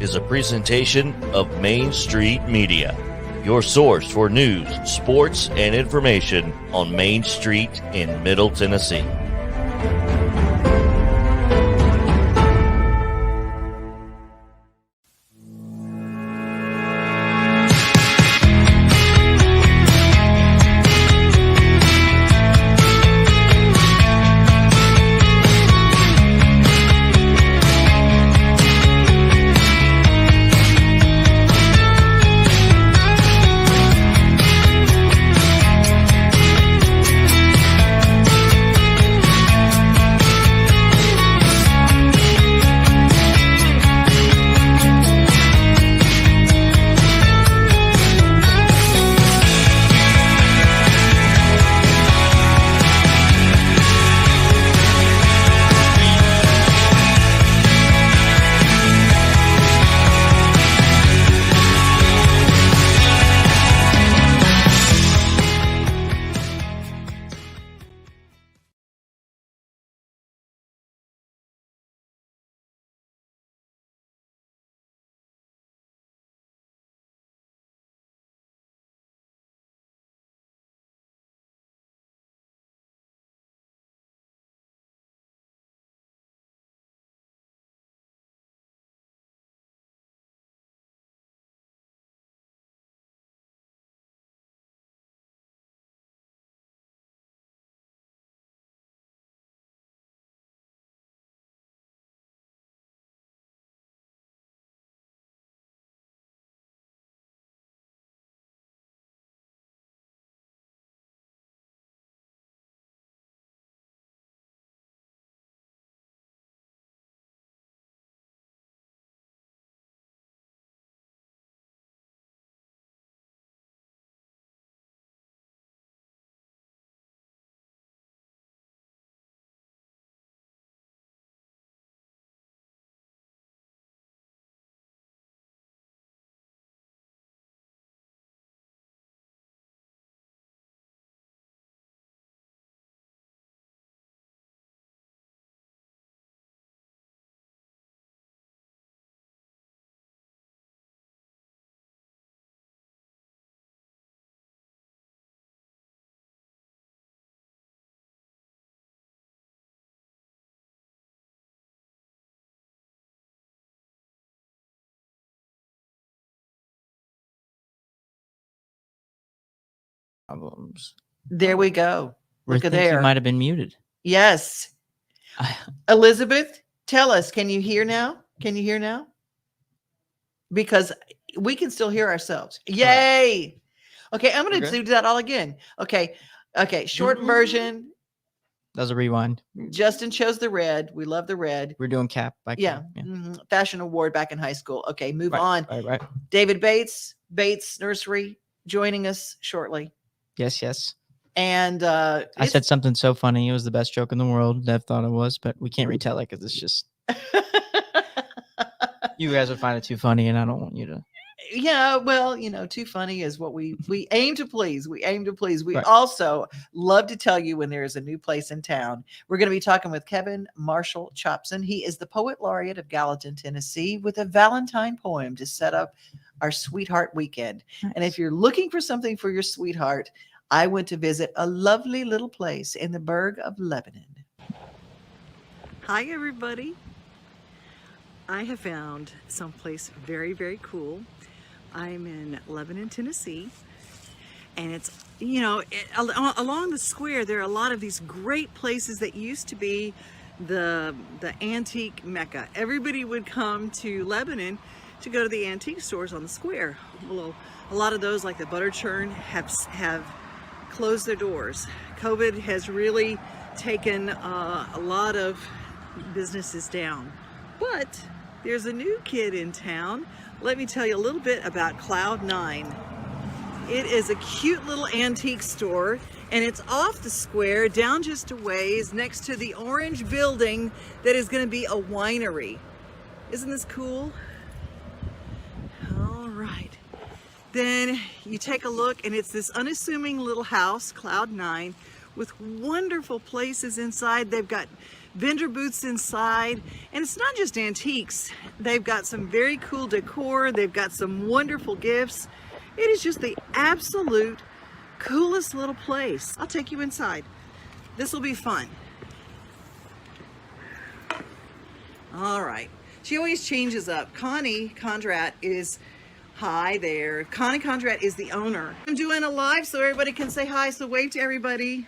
is a presentation of Main Street Media, your source for news, sports, and information on Main Street in Middle Tennessee. Problems. There we go. Look at think there. You might have been muted. Yes. Elizabeth, tell us, can you hear now? Can you hear now? Because we can still hear ourselves. Yay. Okay, I'm going to do that all again. Okay. Short version. That was a rewind. Justin chose the red. We love the red. We're doing cap by cap. Yeah. Fashion award back in high school. Okay, move on. Right. David Bates, Bates Nursery, joining us shortly. Yes. And I said something so funny. It was the best joke in the world. Dev thought it was, but we can't retell it because it's just you guys would find it too funny, and I don't want you to. Yeah, well, too funny is what we aim to please. We aim to please. We also love to tell you when there is a new place in town. We're going to be talking with Kevin Marshall Chopson. He is the poet laureate of Gallatin, Tennessee, with a Valentine poem to set up our sweetheart weekend. Nice. And if you're looking for something for your sweetheart, I went to visit a lovely little place in the burg of Lebanon. Hi, everybody. I have found someplace very, very cool. I'm in Lebanon, Tennessee, and it's, along the square, there are a lot of these great places that used to be the antique mecca. Everybody would come to Lebanon to go to the antique stores on the square. Well, a lot of those, like the Butter Churn, have closed their doors. COVID has really taken a lot of businesses down, but there's a new kid in town. Let me tell you a little bit about Cloud 9. It is a cute little antique store, and it's off the square, down just a ways, next to the orange building that is going to be a winery. Isn't this cool? All right. Then you take a look, and it's this unassuming little house, Cloud 9, with wonderful places inside. They've got vendor booths inside. And it's not just antiques. They've got some very cool decor. They've got some wonderful gifts. It is just the absolute coolest little place. I'll take you inside. This will be fun. All right. She always changes up. Connie Condrat is, hi there. Connie Condrat is the owner. I'm doing a live so everybody can say hi, so wave to everybody.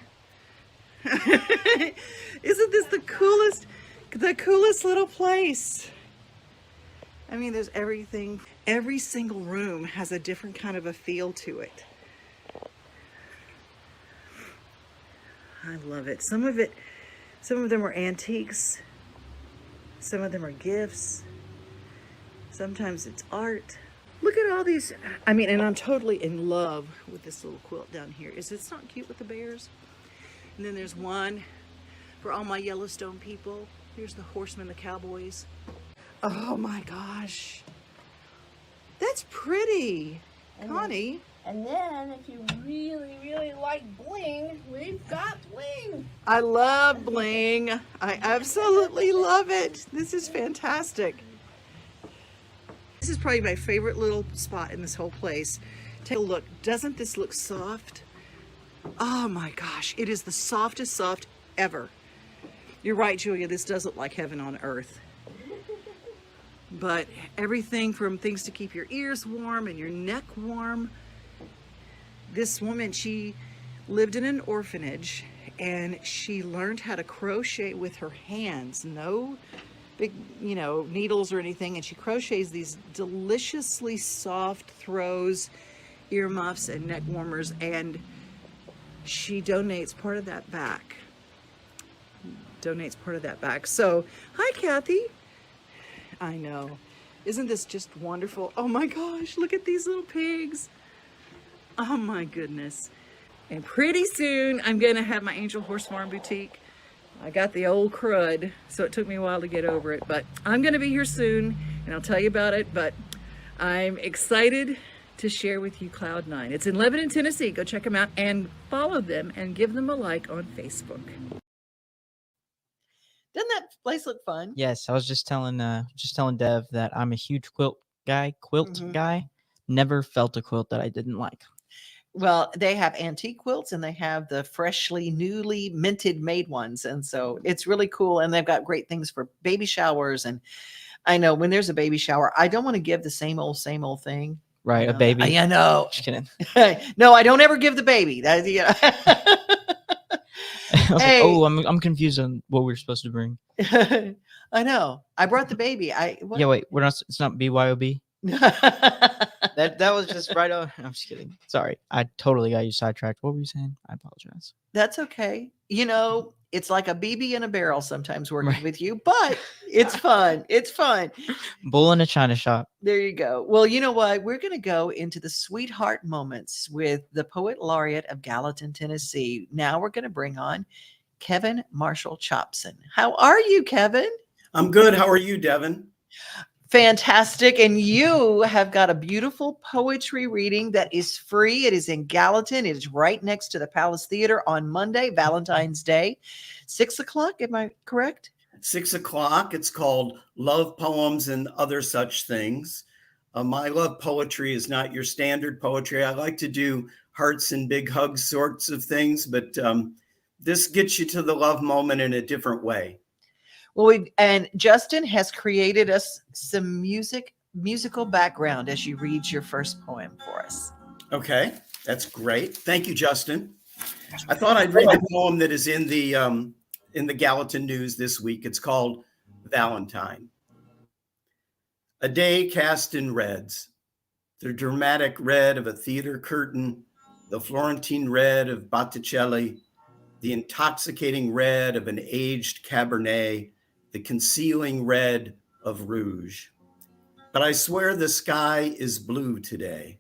Isn't this the coolest little place? I mean, there's everything. Every single room has a different kind of a feel to it. I love it. Some of them are antiques. Some of them are gifts. Sometimes it's art. Look at all these. I mean, and I'm totally in love with this little quilt down here. Is it not cute with the bears? And then there's one for all my Yellowstone people. Here's the horsemen, the cowboys. Oh my gosh. That's pretty. Connie. And then if you really, really like bling, we've got bling. I love bling. I absolutely love it. This is fantastic. This is probably my favorite little spot in this whole place. Take a look. Doesn't this look soft? Oh my gosh. It is the softest soft ever. You're right, Julia. This does look like heaven on earth. But everything from things to keep your ears warm and your neck warm. This woman, she lived in an orphanage and she learned how to crochet with her hands. No big, needles or anything. And she crochets these deliciously soft throws, earmuffs, and neck warmers. And she donates part of that back. So, hi, Kathy. I know. Isn't this just wonderful? Oh my gosh, look at these little pigs. Oh my goodness. And pretty soon I'm gonna have my Angel Horse Farm boutique. I got the old crud, so it took me a while to get over it, but I'm gonna be here soon and I'll tell you about it, but I'm excited to share with you Cloud9. It's in Lebanon, Tennessee. Go check them out and follow them and give them a like on Facebook. Doesn't that place look fun? Yes, I was just telling Dev that I'm a huge quilt guy. Never felt a quilt that I didn't like. Well, they have antique quilts and they have the newly minted made ones. And so it's really cool. And they've got great things for baby showers. And I know when there's a baby shower, I don't want to give the same old thing. Right, a baby. I know. Just kidding. No, I don't ever give the baby. That, I was like, oh, I'm confused on what we're supposed to bring. I know. I brought the baby. Yeah, wait, we're not. It's not BYOB. That was just right on. I'm just kidding. Sorry, I totally got you sidetracked. What were you saying? I apologize. That's okay. It's like a BB in a barrel sometimes working with you, but it's fun. It's fun. Bull in a china shop. There you go. Well, you know what? We're going to go into the sweetheart moments with the poet laureate of Gallatin, Tennessee. Now we're going to bring on Kevin Marshall Chopson. How are you, Kevin? I'm good. How are you, Devin? Fantastic. And you have got a beautiful poetry reading that is free. It is in Gallatin. It is right next to the Palace Theater on Monday, Valentine's Day, 6:00. Am I correct? 6:00. It's called Love Poems and Other Such Things. My love poetry is not your standard poetry. I like to do hearts and big hugs sorts of things, but this gets you to the love moment in a different way. Well, and Justin has created us some musical background as you read your first poem for us. Okay, that's great. Thank you, Justin. I thought I'd read a poem that is in the Gallatin News this week. It's called Valentine. A day cast in reds, the dramatic red of a theater curtain, the Florentine red of Botticelli, the intoxicating red of an aged Cabernet, the concealing red of rouge. But I swear the sky is blue today,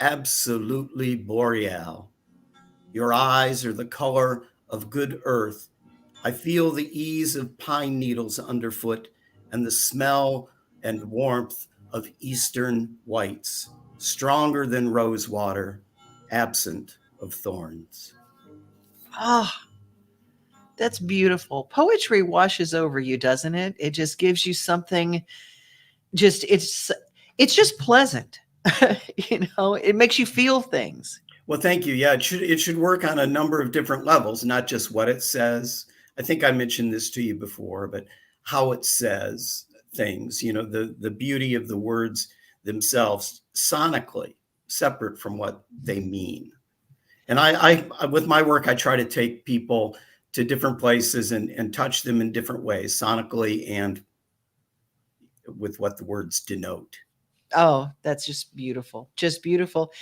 absolutely boreal. Your eyes are the color of good earth. I feel the ease of pine needles underfoot and the smell and warmth of eastern whites, stronger than rose water, absent of thorns. Ah, That's beautiful. Poetry washes over you, doesn't it? It just gives you something. Just it's just pleasant. It makes you feel things. Well, thank you. Yeah, it should work on a number of different levels, not just what it says. I think I mentioned this to you before, but how it says things, the beauty of the words themselves sonically, separate from what they mean. And I with my work, I try to take people to different places and touch them in different ways, sonically and with what the words denote. Oh, that's just beautiful. Just beautiful.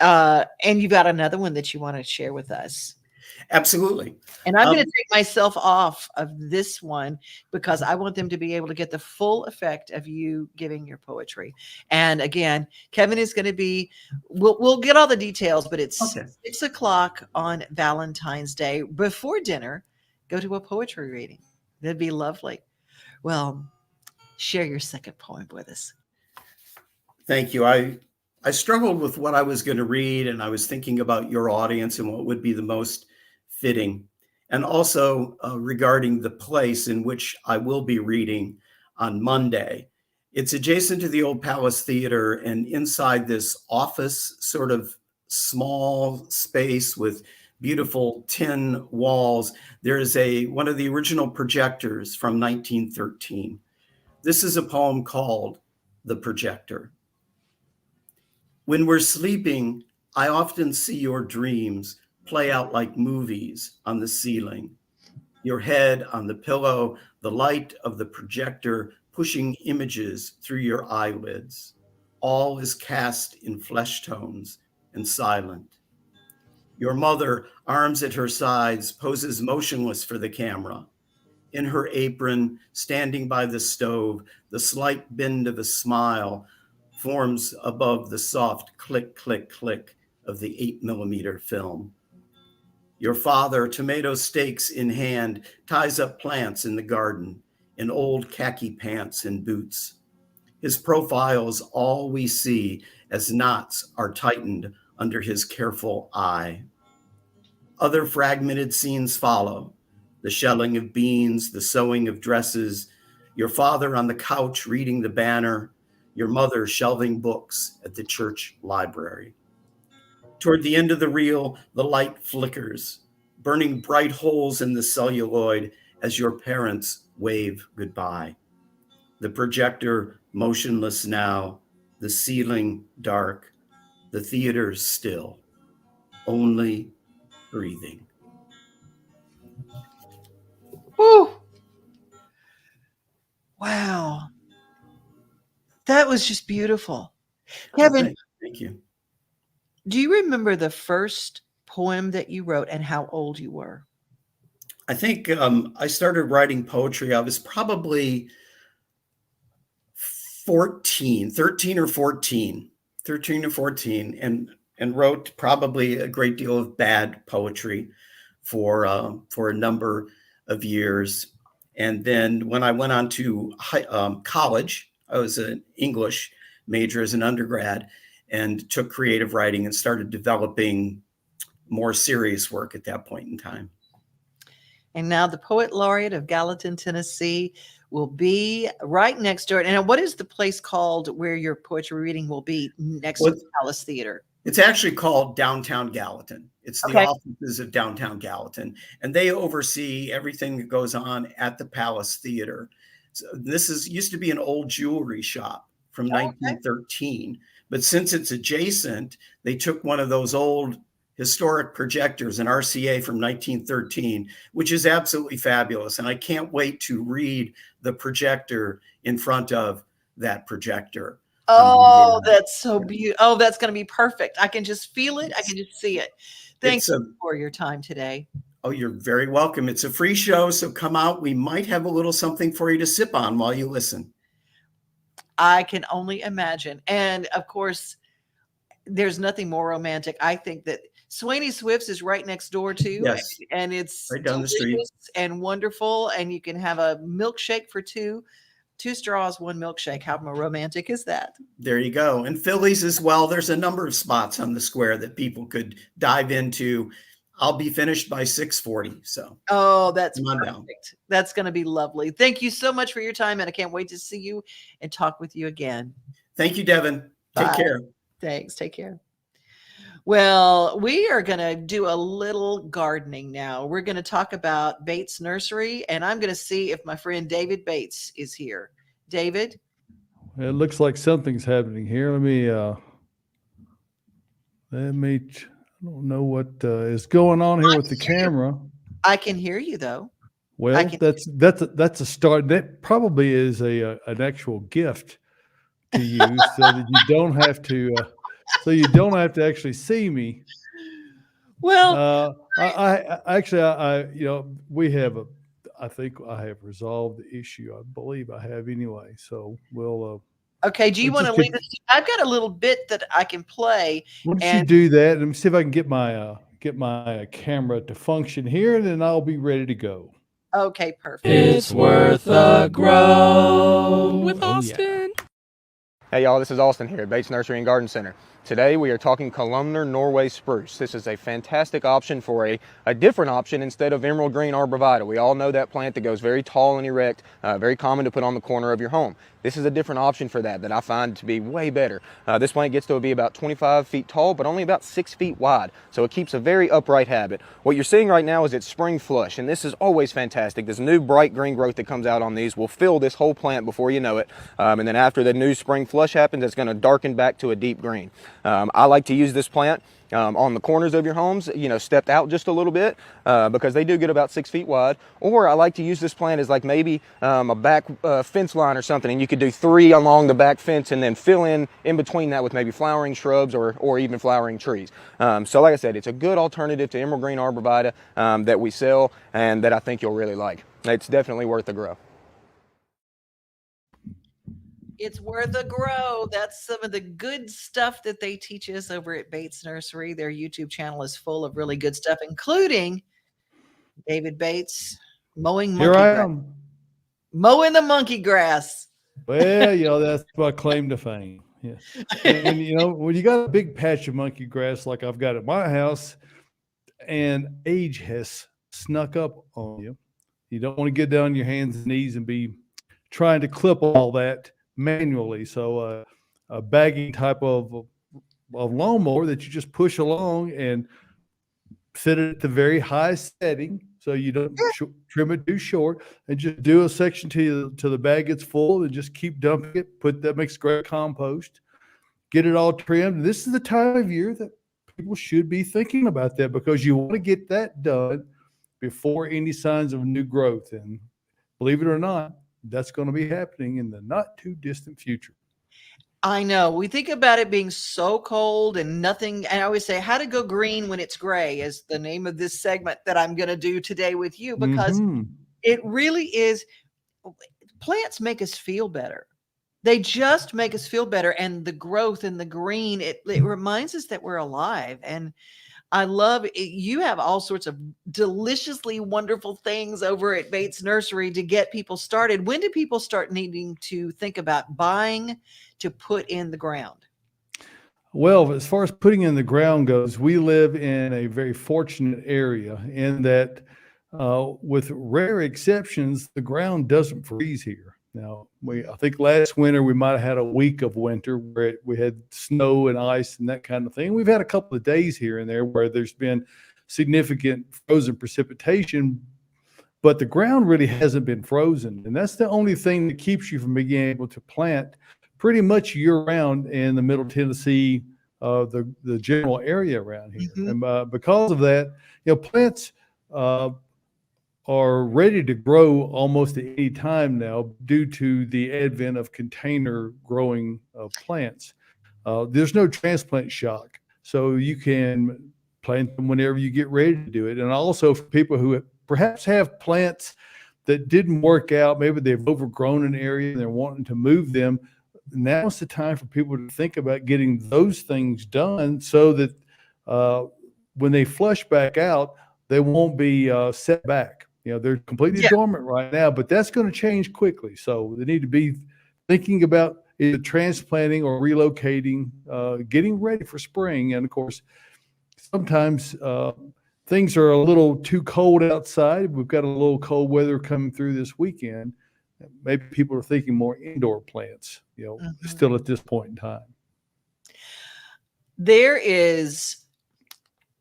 And you got another one that you want to share with us. Absolutely. And I'm going to take myself off of this one because I want them to be able to get the full effect of you giving your poetry. And again, Kevin is going to be, we'll get all the details, but it's Okay. 6:00 on Valentine's Day. Before dinner, go to a poetry reading. That'd be lovely. Well, share your second poem with us. Thank you. I struggled with what I was going to read, and I was thinking about your audience and what would be the most fitting, and also regarding the place in which I will be reading on Monday. It's adjacent to the old Palace Theater, and inside this office sort of small space with beautiful tin walls, there is one of the original projectors from 1913. This is a poem called The Projector. When we're sleeping, I often see your dreams play out like movies on the ceiling. Your head on the pillow, the light of the projector pushing images through your eyelids. All is cast in flesh tones and silent. Your mother, arms at her sides, poses motionless for the camera. In her apron, standing by the stove, the slight bend of a smile forms above the soft click, click, click of the 8mm film. Your father, tomato steaks in hand, ties up plants in the garden in old khaki pants and boots. His profile is all we see as knots are tightened under his careful eye. Other fragmented scenes follow: the shelling of beans, the sewing of dresses, your father on the couch reading the banner, your mother shelving books at the church library. Toward the end of the reel, the light flickers, burning bright holes in the celluloid as your parents wave goodbye. The projector motionless now, the ceiling dark, the theater still, only breathing. Woo! Wow. That was just beautiful. Kevin, Thank you. do you remember the first poem that you wrote and how old you were? I think I started writing poetry. I was probably 13 or 14, and wrote probably a great deal of bad poetry for a number of years. And then when I went on to college, I was an English major as an undergrad and took creative writing and started developing more serious work at that point in time. And now the Poet Laureate of Gallatin, Tennessee will be right next door. And what is the place called where your poetry reading will be next to the Palace Theater? It's actually called Downtown Gallatin. It's the offices of Downtown Gallatin, and they oversee everything that goes on at the Palace Theater. So this used to be an old jewelry shop from 1913, but since it's adjacent, they took one of those old historic projectors, an RCA from 1913, which is absolutely fabulous. And I can't wait to read the projector in front of that projector. Oh, that's so beautiful. Oh, that's going to be perfect. I can just feel it. I can just see it. Thanks for your time today. Oh, you're very welcome. It's a free show, so come out. We might have a little something for you to sip on while you listen. I can only imagine. And of course, there's nothing more romantic. I think that Swaney Swift's is right next door too. Yes. And it's right down the street and wonderful. And you can have a milkshake for two straws, one milkshake. How romantic is that? There you go. And Phillies as well. There's a number of spots on the square that people could dive into I'll be finished by 6:40. So, oh, that's come on perfect. down. That's going to be lovely. Thank you so much for your time, and I can't wait to see you and talk with you again. Thank you, Devin. Take Bye. care. Thanks. Take care. Well, we are going to do a little gardening now. We're going to talk about Bates Nursery, and I'm going to see if my friend David Bates is here. David? It looks like something's happening here. I don't know what is going on here with the camera. I can hear you, though. Well, that's a start. That probably is an actual gift to you, so that you don't have to actually see me. Well, I think I have resolved the issue. I believe I have anyway. So we'll. Okay. Do you want to leave us? I've got a little bit that I can play. Why don't you do that? Let me see if I can get my camera to function here, and then I'll be ready to go. Okay, perfect. It's worth a grow with Austin. Yeah. Hey y'all, this is Austin here at Bates Nursery and Garden Center. Today we are talking columnar Norway spruce. This is a fantastic option for a different option instead of emerald green arborvitae. We all know that plant that goes very tall and erect, very common to put on the corner of your home. This is a different option for that I find to be way better. This plant gets to be about 25 feet tall, but only about 6 feet wide. So it keeps a very upright habit. What you're seeing right now is it's spring flush, and this is always fantastic. This new bright green growth that comes out on these will fill this whole plant before you know it. And then after the new spring flush happens, it's going to darken back to a deep green. I like to use this plant on the corners of your homes, stepped out just a little bit because they do get about 6 feet wide. Or I like to use this plant as like maybe a back fence line or something, and you could do 3 along the back fence and then fill in between that with maybe flowering shrubs or even flowering trees. So like I said, it's a good alternative to emerald green arborvitae that we sell and that I think you'll really like. It's definitely worth a grow. It's worth a grow. That's some of the good stuff that they teach us over at Bates Nursery. Their YouTube channel is full of really good stuff, including David Bates mowing monkey grass. Here I am. Mowing the monkey grass. Well, that's my claim to fame. Yeah. And when you got a big patch of monkey grass like I've got at my house and age has snuck up on you, you don't want to get down on your hands and knees and be trying to clip all that manually. So a bagging type of lawnmower that you just push along and set it at the very high setting so you don't trim it too short, and just do a section till the bag gets full and just keep dumping it. That makes great compost. Get it all trimmed. This is the time of year that people should be thinking about that, because you want to get that done before any signs of new growth. And believe it or not, that's going to be happening in the not too distant future. I know. We think about it being so cold and nothing. And I always say, how to go green when it's gray is the name of this segment that I'm going to do today with you, because it really is. Plants make us feel better. They just make us feel better. And the growth and the green, it reminds us that we're alive. And I love it. You have all sorts of deliciously wonderful things over at Bates Nursery to get people started. When do people start needing to think about buying to put in the ground? Well, as far as putting in the ground goes, we live in a very fortunate area in that, with rare exceptions, the ground doesn't freeze here. Now, I think last winter we might have had a week of winter where we had snow and ice and that kind of thing. We've had a couple of days here and there where there's been significant frozen precipitation, but the ground really hasn't been frozen. And that's the only thing that keeps you from being able to plant pretty much year-round in the Middle Tennessee, the general area around here. And because of that, plants are ready to grow almost at any time now due to the advent of container growing plants. There's no transplant shock, so you can plant them whenever you get ready to do it. And also for people who perhaps have plants that didn't work out, maybe they've overgrown an area and they're wanting to move them, now's the time for people to think about getting those things done so that when they flush back out, they won't be set back. They're completely dormant right now, but that's going to change quickly. So they need to be thinking about either transplanting or relocating, getting ready for spring. And of course, sometimes things are a little too cold outside, we've got a little cold weather coming through this weekend. Maybe people are thinking more indoor plants, still at this point in time.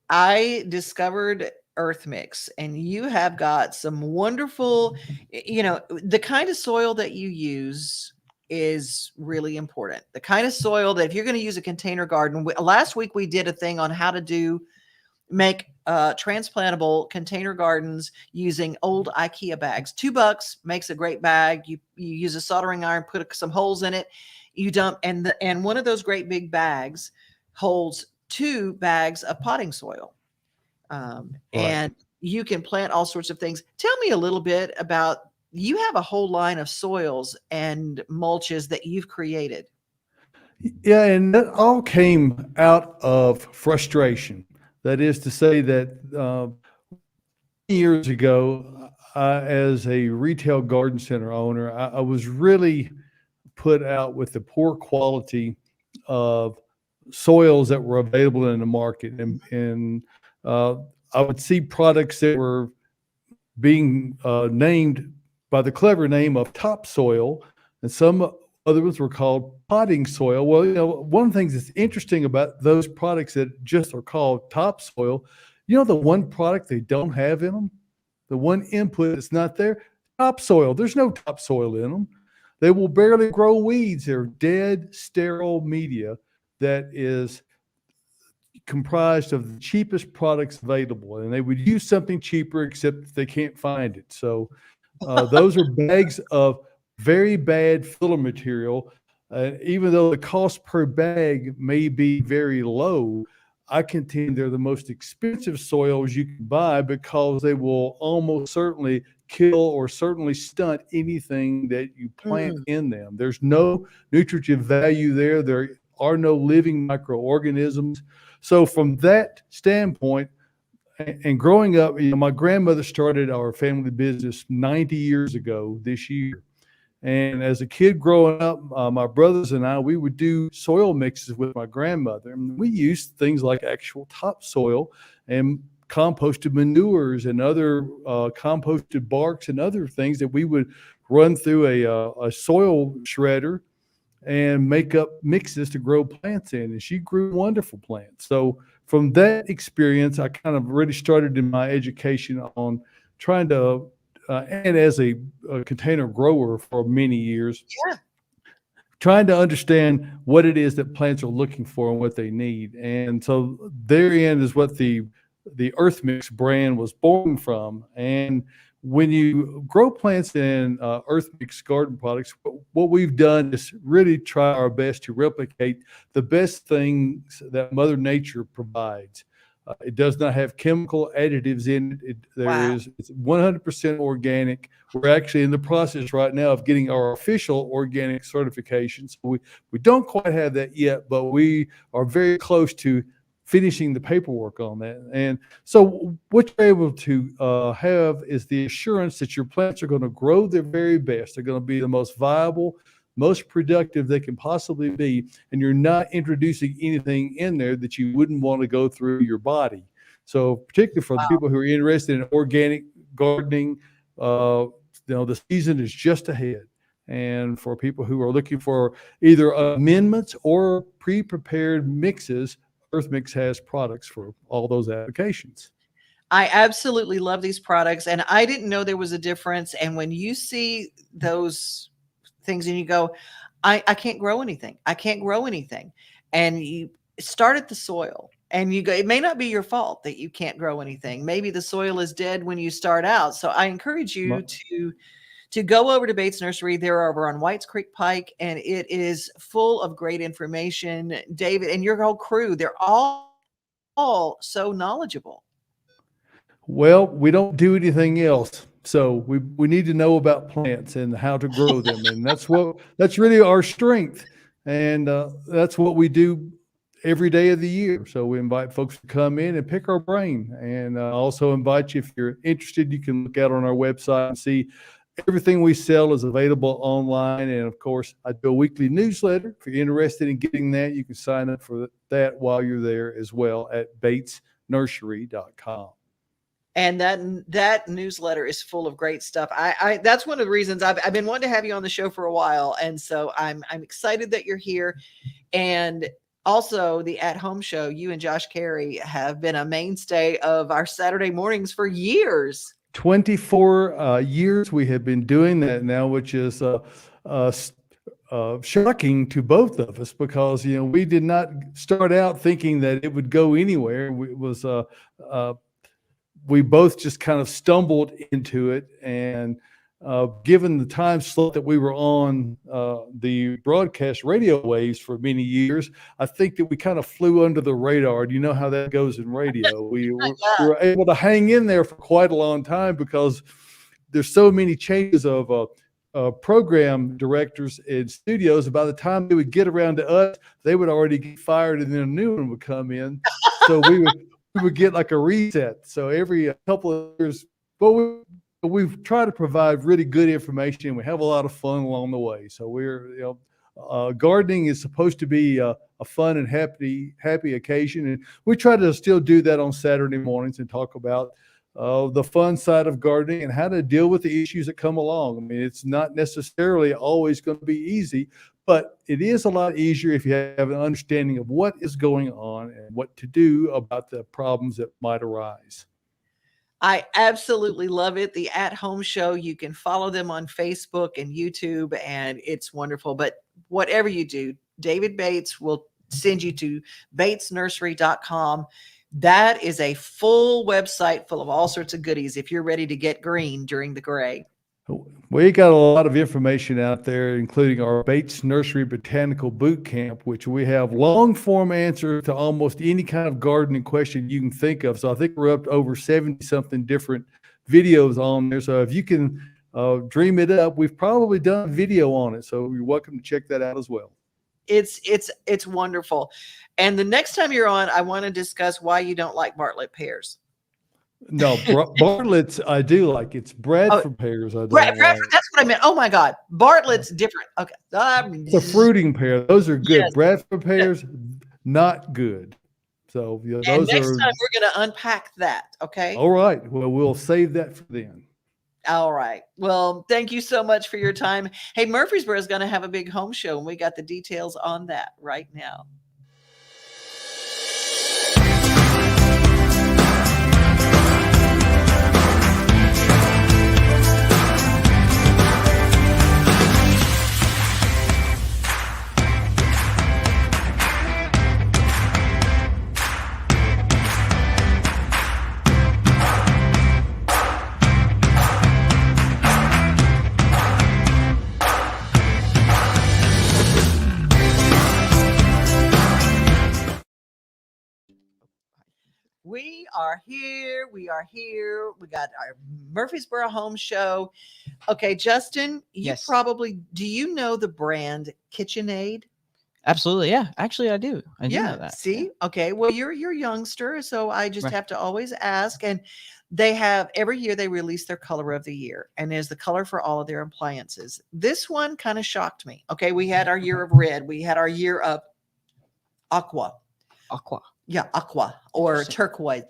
I discovered Earth Mix, and you have got some wonderful, the kind of soil that you use is really important. The kind of soil that if you're going to use a container garden, last week we did a thing on how to make transplantable container gardens using old IKEA bags. $2 makes a great bag. You use a soldering iron, put some holes in it, you dump, and one of those great big bags holds 2 bags of potting soil. And you can plant all sorts of things. Tell me a little bit about, you have a whole line of soils and mulches that you've created. Yeah, and that all came out of frustration. That is to say that years ago, as a retail garden center owner, I was really put out with the poor quality of soils that were available in the market. And I would see products that were being named by the clever name of topsoil, and some others were called potting soil. Well, one of the things that's interesting about those products that just are called topsoil, the one product they don't have in them, the one input that's not there, topsoil. There's no topsoil in them. They will barely grow weeds. They're dead, sterile media that is comprised of the cheapest products available, and they would use something cheaper, except they can't find it. So those are bags of very bad filler material. Even though the cost per bag may be very low, I contend they're the most expensive soils you can buy, because they will almost certainly kill or certainly stunt anything that you plant in them. There's no nutritive value there. There are no living microorganisms. So from that standpoint, and growing up, my grandmother started our family business 90 years ago this year. And as a kid growing up, my brothers and I, we would do soil mixes with my grandmother. And we used things like actual topsoil and composted manures and other composted barks and other things that we would run through a soil shredder and make up mixes to grow plants in. And she grew wonderful plants. So from that experience, I kind of really started in my education on trying to, and as a container grower for many years, trying to understand what it is that plants are looking for and what they need. And so therein is what the Earth Mix brand was born from. And when you grow plants in Earth Mix garden products, what we've done is really try our best to replicate the best things that Mother Nature provides. It does not have chemical additives in it. It's 100% organic. We're actually in the process right now of getting our official organic certification. So we don't quite have that yet, but we are very close to finishing the paperwork on that. And so what you're able to have is the assurance that your plants are going to grow their very best. They're going to be the most viable, most productive they can possibly be. And you're not introducing anything in there that you wouldn't want to go through your body. So particularly for the people who are interested in organic gardening, the season is just ahead. And for people who are looking for either amendments or pre-prepared mixes, Earth Mix has products for all those applications. I absolutely love these products, and I didn't know there was a difference. And when you see those things and you go, I can't grow anything. I can't grow anything. And you start at the soil, and you go, it may not be your fault that you can't grow anything. Maybe the soil is dead when you start out. So I encourage you to go over to Bates Nursery. They're over on Whites Creek Pike, and it is full of great information. David and your whole crew, they're all so knowledgeable. Well, we don't do anything else. So we need to know about plants and how to grow them. And that's really our strength. And that's what we do every day of the year. So we invite folks to come in and pick our brain. And also invite you, if you're interested, you can look out on our website and see everything we sell is available online. And of course, I do a weekly newsletter. If you're interested in getting that, you can sign up for that while you're there as well at batesnursery.com. And that newsletter is full of great stuff. I that's one of the reasons I've been wanting to have you on the show for a while, and so I'm excited that you're here. And also the At Home Show, you and Josh Carey have been a mainstay of our Saturday mornings for years. 24 years we have been doing that now, which is shocking to both of us, because we did not start out thinking that it would go anywhere. We both just kind of stumbled into it, and given the time slot that we were on the broadcast radio waves for many years, I think that we kind of flew under the radar. You know how that goes in radio. We were able to hang in there for quite a long time because there's so many changes of program directors in studios. By the time they would get around to us, they would already get fired, and then a new one would come in. So we would get like a reset. So every couple of years, we've tried to provide really good information. We have a lot of fun along the way. So gardening is supposed to be a fun and happy occasion, and we try to still do that on Saturday mornings and talk about the fun side of gardening and how to deal with the issues that come along. I mean, it's not necessarily always going to be easy, but it is a lot easier if you have an understanding of what is going on and what to do about the problems that might arise. I absolutely love it. The At Home Show, you can follow them on Facebook and YouTube, and it's wonderful. But whatever you do, David Bates will send you to batesnursery.com. That is a full website full of all sorts of goodies if you're ready to get green during the gray. We got a lot of information out there, including our Bates Nursery Botanical Boot Camp, which we have long form answer to almost any kind of gardening question you can think of. So I think we're up to over 70 something different videos on there. So if you can dream it up, we've probably done a video on it. So you're welcome to check that out as well. It's wonderful. And the next time you're on, I want to discuss why you don't like Bartlett pears. No, Bartlett's I do like. It's Bradford pears. I don't like. Bradford, that's what I meant. Oh my God, Bartlett's different. Okay, it's a fruiting pear. Those are good. Yes. Bradford pears, not good. So and those next are. time we're going to unpack that. Okay. All right. Well, we'll save that for then. All right. Well, thank you so much for your time. Hey, Murfreesboro is going to have a big home show, and we got the details on that right now. We are here. We are here. We got our Murfreesboro home show. Okay, Justin, Yes. do you know the brand Kitchenaid? Absolutely. Yeah. Actually, I do. I do know that. See? Yeah. Okay. Well, you're a youngster, so I just Right. have to always ask. And they have every year they release their color of the year, and there's the color for all of their appliances. This one kind of shocked me. Okay, we had our year of red, we had our year of aqua. Yeah, aqua or turquoise.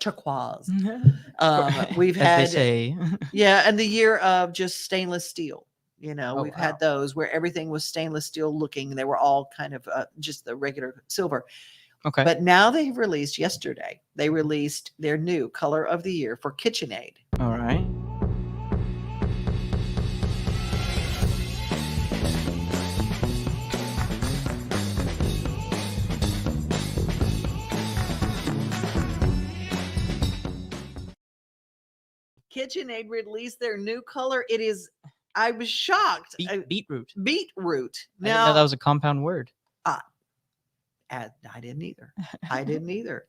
We've had, as they say. yeah, and the year of just stainless steel. You know, we've wow. had those where everything was stainless steel looking. They were all kind of just the regular silver. Okay. But now they've released yesterday. They released their new color of the year for Kitchenaid. All right. Kitchenaid released their new color. It is, I was shocked. Beetroot. Beetroot. I didn't know that was a compound word. I didn't either. I didn't either.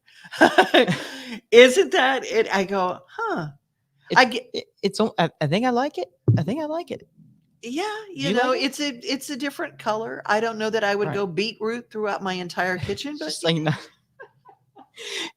Isn't that it? I go, huh? I think I like it. I think I like it. Yeah, you know, like it's a different color. I don't know that I would Right. go beetroot throughout my entire kitchen, but Just like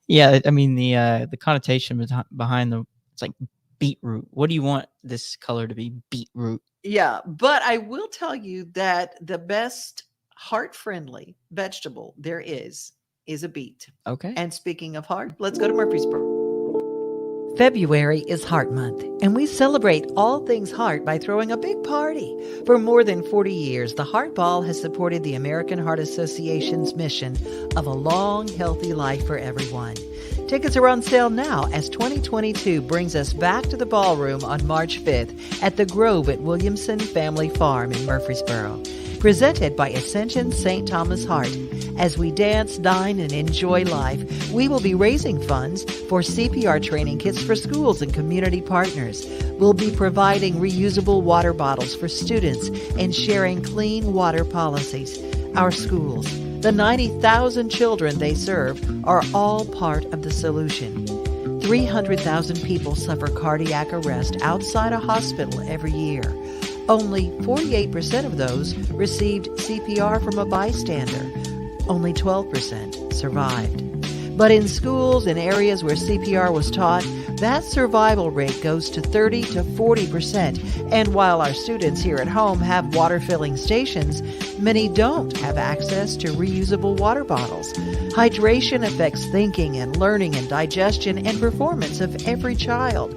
yeah, I mean the connotation behind it's like beetroot. What do you want this color to be? Beetroot. yeah. But I will tell you that the best heart-friendly vegetable there is a beet. Okay. And speaking of heart, let's go to Murfreesboro. February is Heart Month, and we celebrate all things heart by throwing a big party. For more than 40 years, the Heart Ball has supported the American Heart Association's mission of a long, healthy life for everyone. Tickets are on sale now as 2022 brings us back to the ballroom on March 5th at the Grove at Williamson Family Farm in Murfreesboro. Presented by Ascension St. Thomas Heart. As we dance, dine, and enjoy life, we will be raising funds for CPR training kits for schools and community partners. We'll be providing reusable water bottles for students and sharing clean water policies. Our schools, the 90,000 children they serve, are all part of the solution. 300,000 people suffer cardiac arrest outside a hospital every year. Only 48% of those received CPR from a bystander. Only 12% survived. But in schools and areas where CPR was taught, that survival rate goes to 30 to 40%. And while our students here at home have water filling stations, many don't have access to reusable water bottles. Hydration affects thinking and learning and digestion and performance of every child.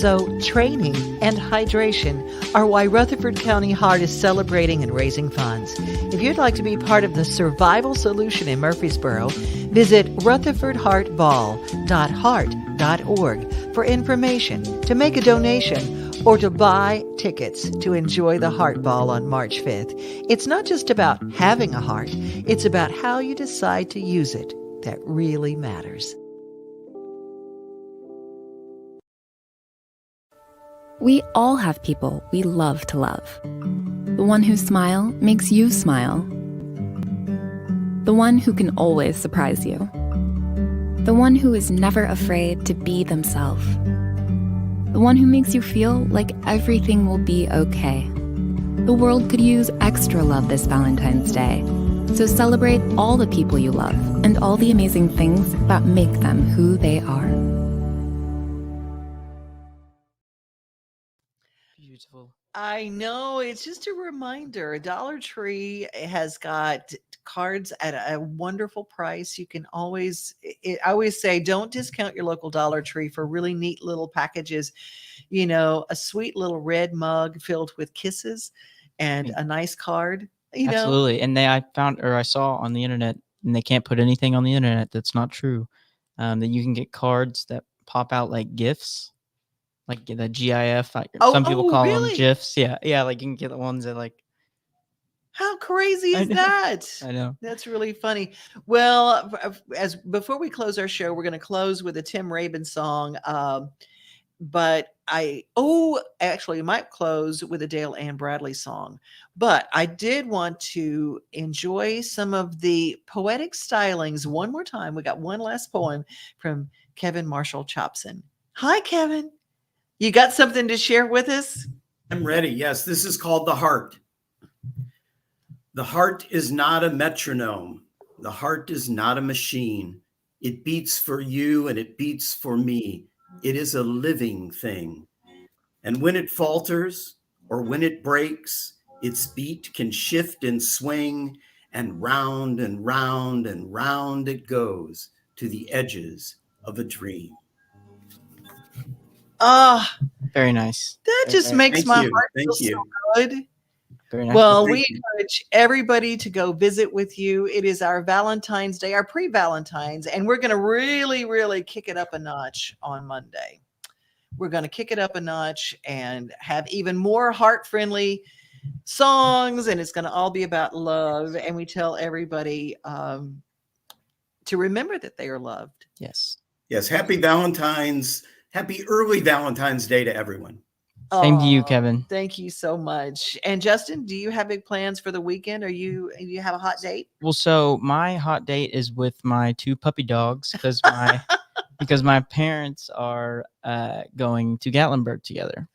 So training and hydration are why Rutherford County Heart is celebrating and raising funds. If you'd like to be part of the survival solution in Murfreesboro, visit rutherfordheartball.heart.org for information, to make a donation, or to buy tickets to enjoy the Heart Ball on March 5th. It's not just about having a heart, it's about how you decide to use it that really matters. We all have people we love to love. The one whose smile makes you smile. The one who can always surprise you. The one who is never afraid to be themselves. The one who makes you feel like everything will be okay. The world could use extra love this Valentine's Day. So celebrate all the people you love and all the amazing things that make them who they are. Beautiful. I know. It's just a reminder. Dollar Tree has got cards at a wonderful price. You can always, I always say, don't discount your local Dollar Tree for really neat little packages. You know, a sweet little red mug filled with kisses and a nice card. You know, Absolutely. And I saw on the internet, and they can't put anything on the internet that's not true. That you can get cards that pop out like GIFs. Like the GIF, some people call them GIFs. Yeah, like you can get the ones that like. How crazy is that? I know. That's really funny. Well, before we close our show, we're going to close with a Tim Rabin song. But actually, might close with a Dale Ann Bradley song. But I did want to enjoy some of the poetic stylings one more time. We got one last poem from Kevin Marshall Chopson. Hi, Kevin. You got something to share with us? I'm ready. Yes, this is called The Heart. The heart is not a metronome. The heart is not a machine. It beats for you and it beats for me. It is a living thing. And when it falters or when it breaks, its beat can shift and swing, and round and round and round it goes to the edges of a dream. Very nice. That just makes my heart feel so good. Very nice. Well, we encourage everybody to go visit with you. It is our Valentine's Day, our pre-Valentine's, and we're going to really, really kick it up a notch on Monday. We're going to kick it up a notch and have even more heart-friendly songs, and it's going to all be about love. And we tell everybody to remember that they are loved. Yes. Yes. Happy Valentine's. Happy early Valentine's Day to everyone. Same to you, Kevin. Thank you so much. And Justin, do you have big plans for the weekend? You have a hot date? Well, so my hot date is with my 2 puppy dogs because my parents are going to Gatlinburg together.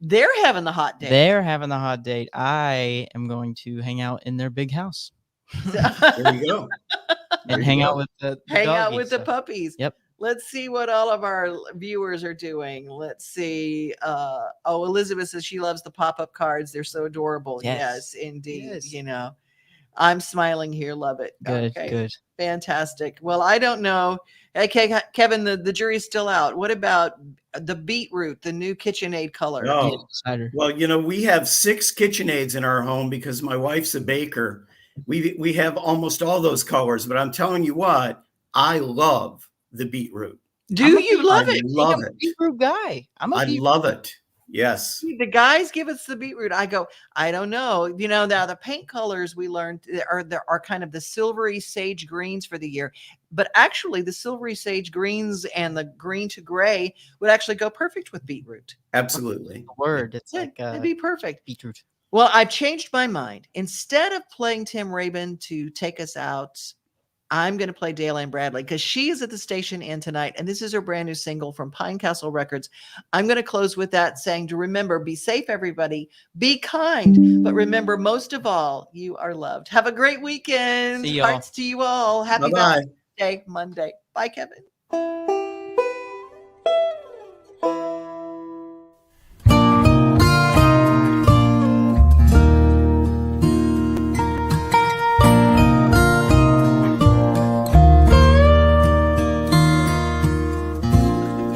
They're having the hot date. They're having the hot date. I am going to hang out in their big house. There you go. And hang out with the puppies. Yep. Let's see what all of our viewers are doing. Let's see. Elizabeth says she loves the pop-up cards. They're so adorable. Yes indeed. Yes. You know, I'm smiling here. Love it. Good. Fantastic. Well, I don't know. Okay, Kevin, the jury's still out. What about the beetroot, the new KitchenAid color? Oh, well, we have 6 KitchenAids in our home because my wife's a baker. We have almost all those colors, but I'm telling you what, I love the beetroot. Do you love it? Love I'm it. a beetroot guy. I love it. Yes. The guys give us the beetroot. I go, I don't know. Now the paint colors we learned are kind of the silvery sage greens for the year. But actually the silvery sage greens and the green to gray would actually go perfect with beetroot. Absolutely. It's like it'd be perfect. Beetroot. Well, I've changed my mind. Instead of playing Tim Rabin to take us out, I'm going to play Daylan Bradley because she is at the station in tonight, and this is her brand new single from Pine Castle Records. I'm going to close with that saying to remember, be safe, everybody. Be kind, but remember, most of all, you are loved. Have a great weekend. See y'all. Hearts to you all. Happy Valentine's Day, Monday. Bye, Kevin.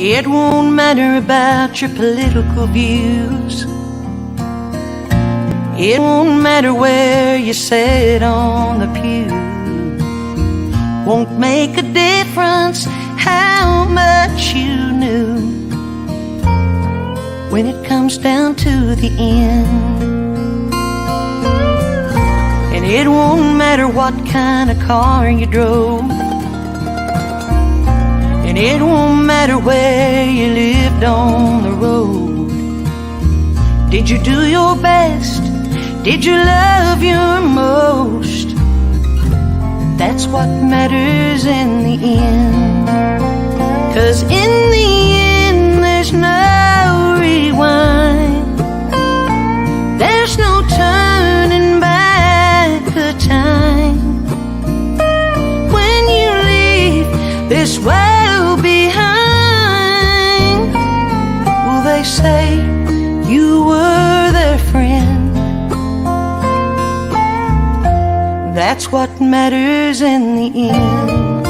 It won't matter about your political views. It won't matter where you sit on the pew. Won't make a difference how much you knew when it comes down to the end. And it won't matter what kind of car you drove. And it won't matter where you lived on the road. Did you do your best? Did you love your most? That's what matters in the end. 'Cause in the end there's no rewind. There's no turning back the time. When you leave this world behind, will they say you were their friend? That's what matters in the end.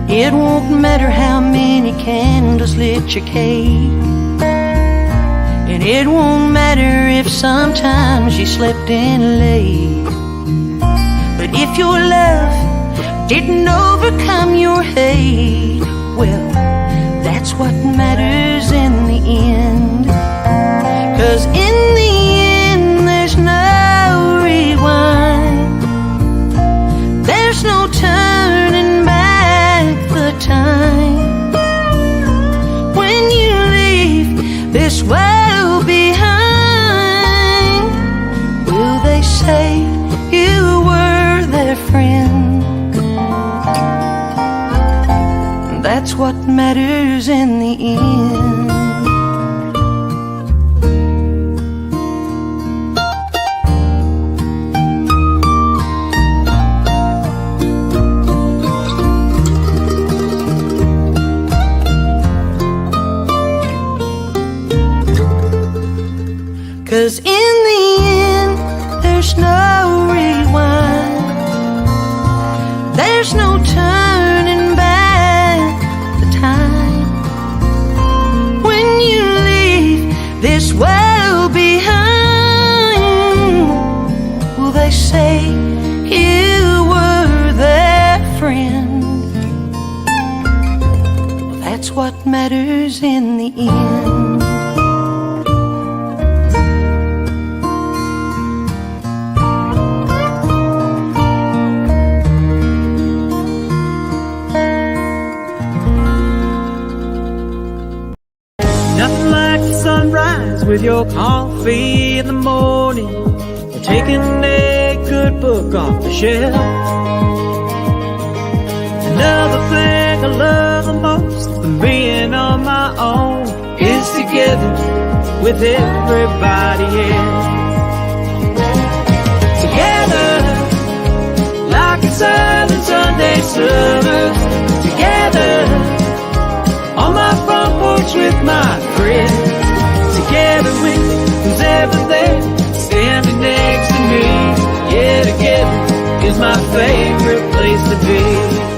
It won't matter how many candles lit your cake. And it won't matter if sometimes you slept in late. But if your love didn't overcome your hate, well, that's what matters in the end. 'Cause in the end there's no rewind. There's no turning back the time. When you leave this world behind, will they say you were their friend? That's what matters in the end. 'Cause in the end there's no rewind. There's no turning back the time. When you leave this world behind, will they say you were their friend? Well, that's what matters in the end. 'Nothing like the sunrise with your coffee in the morning, or taking a good book off the shelf. Another thing I love the most than being on my own is together with everybody else. Together, like it's silent Sunday summer. Together, on my front porch porch with my friends, together with who's ever there, standing next to me. Yeah, together is my favorite place to be.